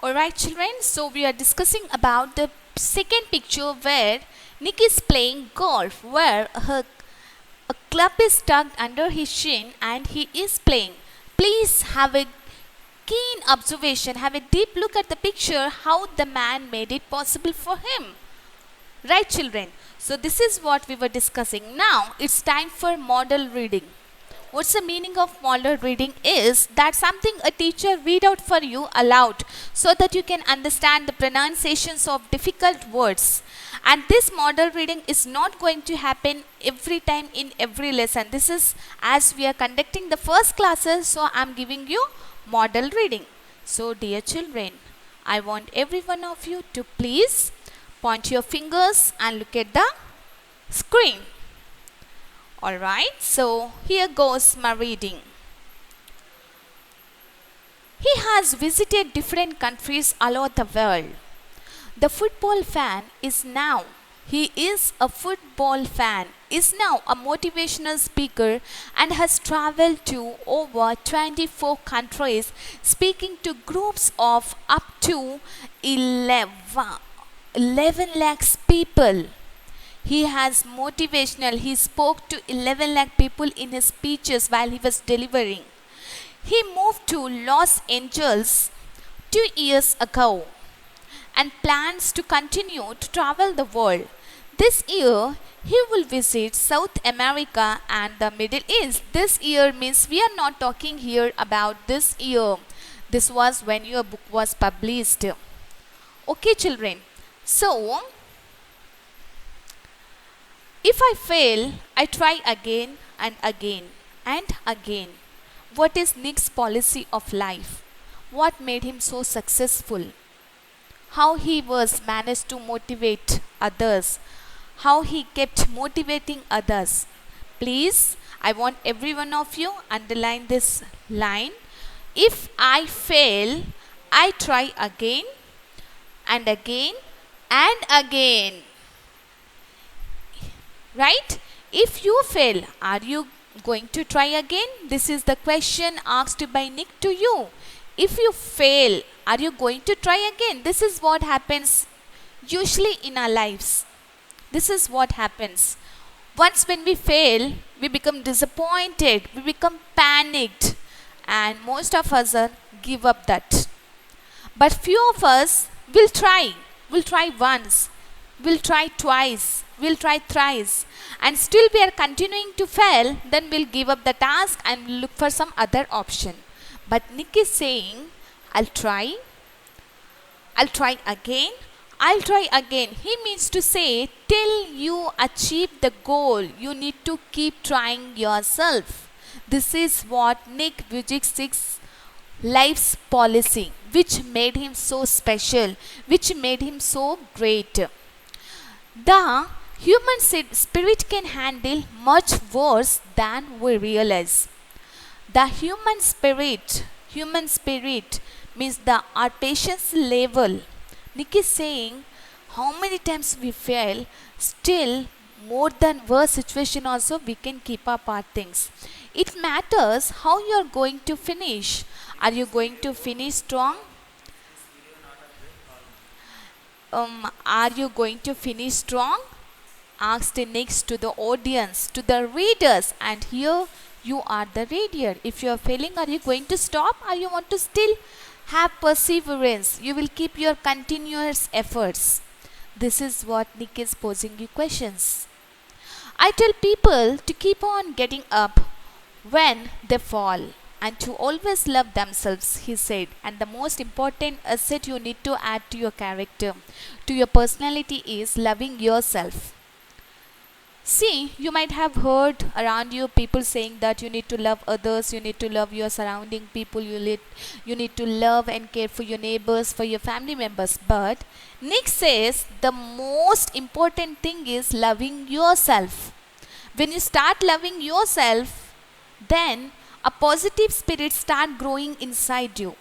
Alright children, so we are discussing about the second picture where Nick is playing golf where a club is tucked under his chin and he is playing. Please have a keen observation, have a deep look at the picture how the man made it possible for him. Right children, so this is what we were discussing. Now it's time for model reading. What's the meaning of model reading is that something a teacher read out for you aloud so that you can understand the pronunciations of difficult words. And this model reading is not going to happen every time in every lesson. This is as we are conducting the first classes, so I'm giving you model reading. So dear children, I want every one of you to please point your fingers and look at the screen. Alright, so here goes my reading. He has visited different countries all over the world. The football fan is now, he is a football fan, is now a motivational speaker and has traveled to over 24 countries speaking to groups of up to 11 lakhs people. He has motivational. He spoke to 11 lakh people in his speeches while he was delivering. He moved to Los Angeles 2 years ago and plans to continue to travel the world. This year, he will visit South America and the Middle East. This year means we are not talking here about this year. This was when your book was published. Okay, children. So, if I fail, I try again and again and again. What is Nick's policy of life? What made him so successful? How he was managed to motivate others? How he kept motivating others? Please, I want every one of you underline this line. If I fail, I try again and again and again. Right? If you fail, are you going to try again? This is the question asked by Nick to you. If you fail, are you going to try again? This is what happens usually in our lives. This is what happens. Once when we fail, we become disappointed, we become panicked, and most of us give up that. But few of us will try. We'll try once. We'll try twice. We'll try thrice. And still we are continuing to fail. Then we'll give up the task and look for some other option. But Nick is saying, I'll try. I'll try again. I'll try again. He means to say, till you achieve the goal, you need to keep trying yourself. This is what Nick Vujicic's life's policy, which made him so special, which made him so great. The human spirit can handle much worse than we realize. The human spirit means our patience level. Nick is saying how many times we fail, still more than worse situation also we can keep up our things. It matters how you are going to finish. Are you going to finish strong? Are you going to finish strong? Asked next to the audience, to the readers, and here you are the reader. If you are failing, are you going to stop or you want to still have perseverance? You will keep your continuous efforts. This is what Nick is posing you questions. I tell people to keep on getting up when they fall and to always love themselves, he said. And the most important asset you need to add to your character, to your personality, is loving yourself. See, you might have heard around you people saying that you need to love others, you need to love your surrounding people, you need to love and care for your neighbors, for your family members. But Nick says the most important thing is loving yourself. When you start loving yourself, then a positive spirit start growing inside you.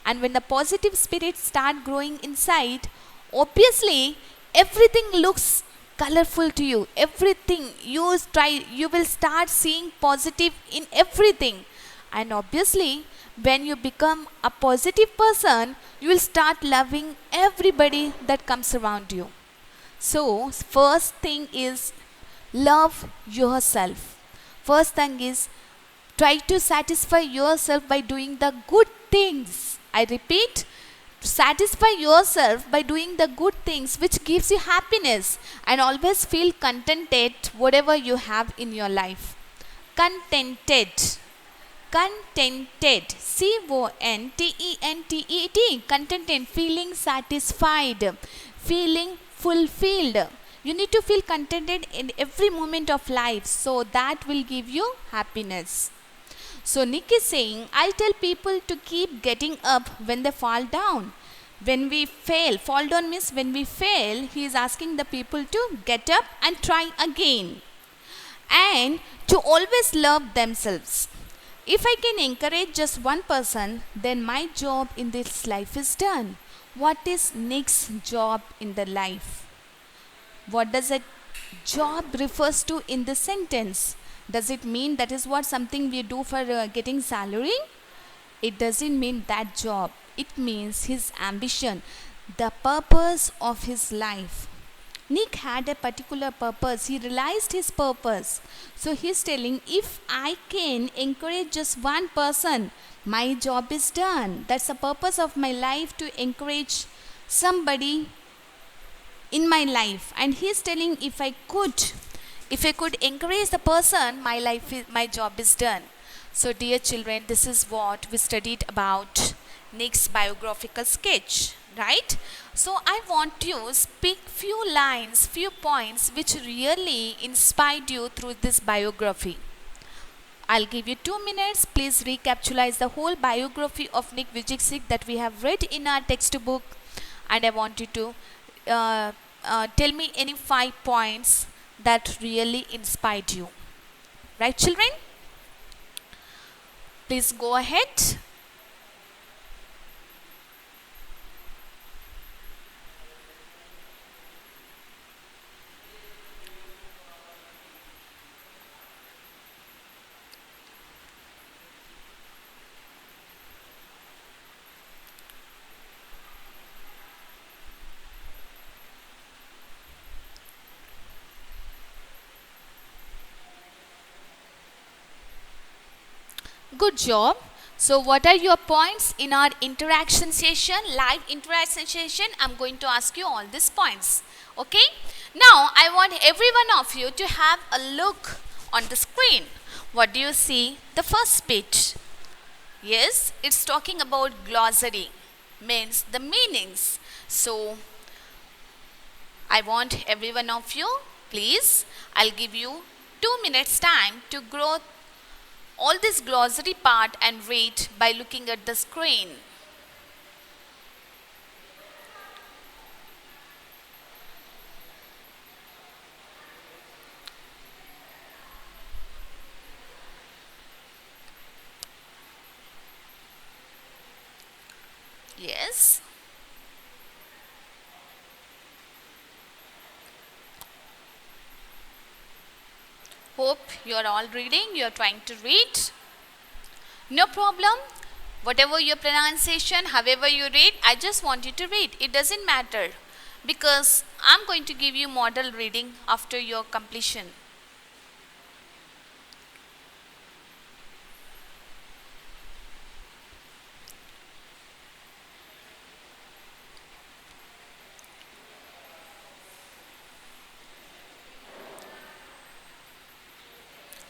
And when the positive spirit start growing inside, obviously everything looks colorful to you. Everything you will start seeing positive in everything, And obviously, when you become a positive person, you will start loving everybody that comes around you. So, first thing is love yourself. First thing is try to satisfy yourself by doing the good things. I repeat, satisfy yourself by doing the good things which gives you happiness, and always feel contented whatever you have in your life. Contented. Contented. Contented. Contented. Feeling satisfied. Feeling fulfilled. You need to feel contented in every moment of life, so that will give you happiness. So Nick is saying, I tell people to keep getting up when they fall down. When we fail, fall down means when we fail, he is asking the people to get up and try again. And to always love themselves. If I can encourage just one person, then my job in this life is done. What is Nick's job in the life? What does a job refers to in the sentence? Does it mean that is what something we do for getting salary? It doesn't mean that job. It means his ambition, the purpose of his life. Nick had a particular purpose. He realized his purpose. So he's telling, if I can encourage just one person, my job is done. That's the purpose of my life, to encourage somebody in my life. And he's telling, if I could encourage the person, my job is done. So dear children, this is what we studied about Nick's biographical sketch, right? So I want you to speak few lines, few points which really inspired you through this biography. I'll give you 2 minutes. Please recapitalize the whole biography of Nick Vujicic that we have read in our textbook, and I want you to tell me any 5 points that really inspired you. Right, children? Please go ahead. Good job. So what are your points in our interaction session, live interaction session? I'm going to ask you all these points. Okay. Now I want every one of you to have a look on the screen. What do you see? The first page. Yes, it's talking about glossary, means the meanings. So I want every one of you, please, I'll give you 2 minutes time to grow all this glossary part and read by looking at the screen. Yes. Hope you are all reading, you are trying to read. No problem. Whatever your pronunciation, however you read, I just want you to read. It doesn't matter, because I'm going to give you model reading after your completion.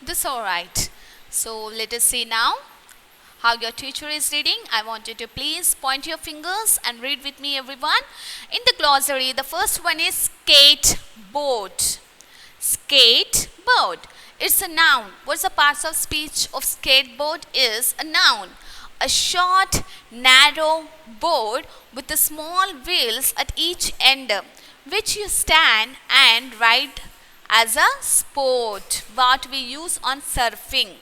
This all right. So let us see now how your teacher is reading. I want you to please point your fingers and read with me, everyone. In the glossary, the first one is skateboard. Skateboard. It's a noun. What's the parts of speech of skateboard? Is a noun. A short, narrow board with the small wheels at each end, which you stand and ride as a sport, what we use on surfing.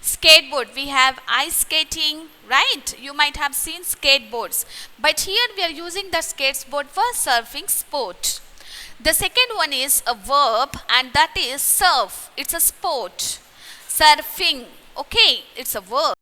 Skateboard, we have ice skating, right? You might have seen skateboards, but here we are using the skateboard for surfing sport. The second one is a verb, and that is surf. It's a sport. Surfing, okay, it's a verb.